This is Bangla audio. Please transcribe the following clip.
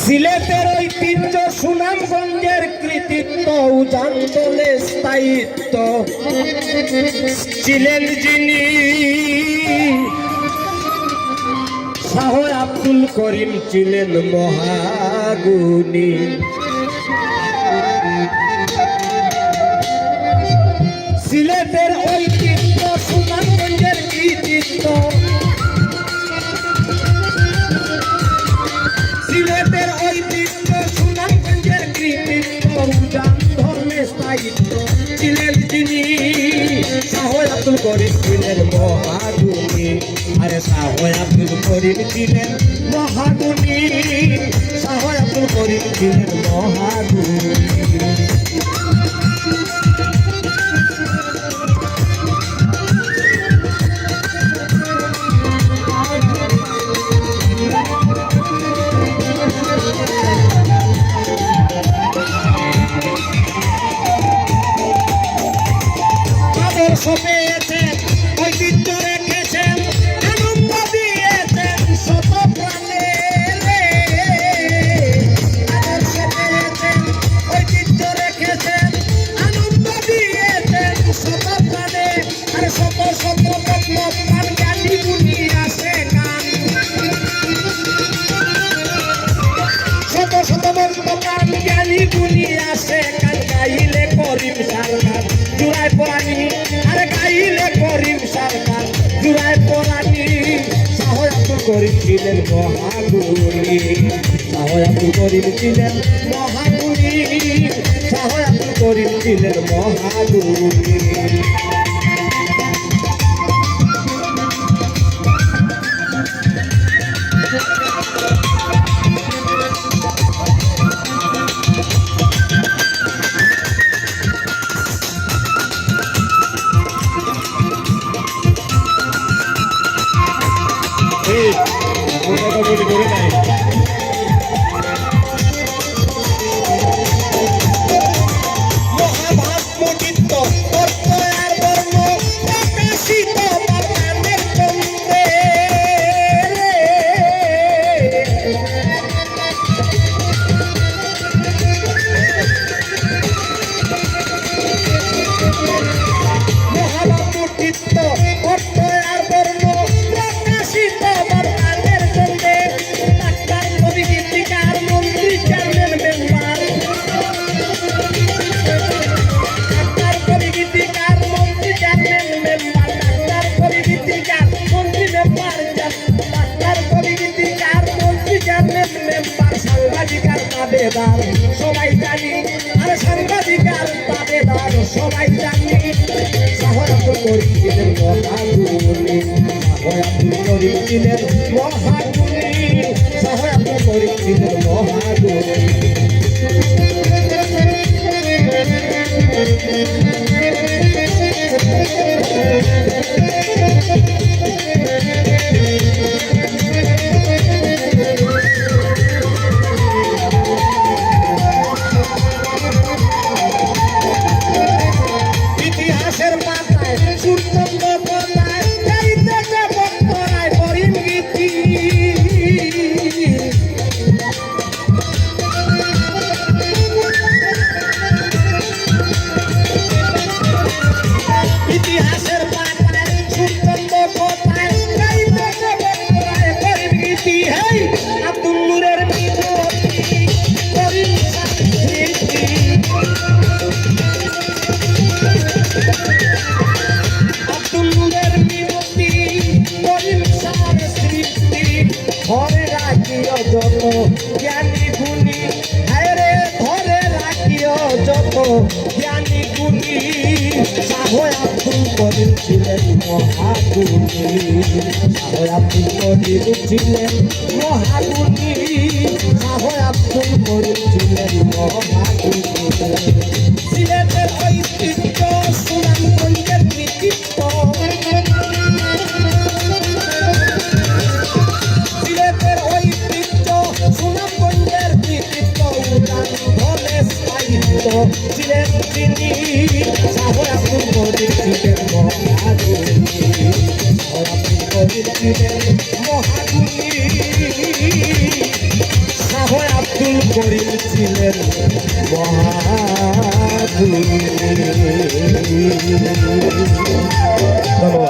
সিলেটের ঐতিহ্য সুনামগঞ্জের কৃতিত্ব উজানতলে স্থায়িত্ব ছিলেন যিনি শাহ আব্দুল করিম ছিলেন মহাগুণী। সিলেটের ঐতিহ্য সুনামগঞ্জের কৃতিত্ব সিলেটের ঐতিহ্য সুনামগঞ্জের কৃতিত্ব উজান ধর্মে স্থায়িত্ব ছিলেন যিনি শাহ আব্দুল করিম ছিলেন মহাগুণী। আরে শাহ আব্দুল করিম ছিলেন মহাগুণী, শাহ আব্দুল করিম ছিলেন মহাগুণী। পেয়েছেন ঐতিহ্য রেখেছেন আনন্দ দিয়েছেন শত প্রাণে। আদর্শ পেয়েছেন ঐতিহ্য রেখেছেন আনন্দ দিয়েছেন শত প্রাণে। আর শত শত প্রাণ জ্ঞানী গুণী আসে গান, শত শত প্রাণ জ্ঞানী গুণী আসে গান। গাইলে করিম সরকার জুড়ায় পরানি, আরে গাইলে করিম সরকার জুড়ায় পরানি। শাহ আব্দুল করিম ছিলেন মহাগুণী, শাহ আব্দুল করিম ছিলেন মহাগুণী, শাহ আব্দুল করিম ছিলেন মহাগুণী। সবাই জানি, আরে সাংবাদিকার দাবেদার সবাই জানি। শাহ আব্দুল করিম ছিলেন মহাগুণী, শাহ আব্দুল করিম ছিলেন মহাগুণী, শাহ আব্দুল করিম ছিলেন মহাগুণী। ধরে রাখিও যত জ্ঞানী গুণী, আরে ধরে রাখিও যত জ্ঞানী গুণী। শাহ আব্দুল করিম ছিলেন মহাগুণী, শাহ আব্দুল করিম ছিলেন মহাগুণী, শাহ আব্দুল করিম ছিলেন মহাগুণী। সিলেটের ঐতিহ্য সুনামগঞ্জের কৃতিত্ব ছিলেন তিনি শাহ আব্দুল করিম ছিলেন মহাগুণী, শাহ আব্দুল করিম ছিলেন মহাগুণী, শাহ আব্দুল করিম ছিলেন মহাগুণী। ধন্যবাদ।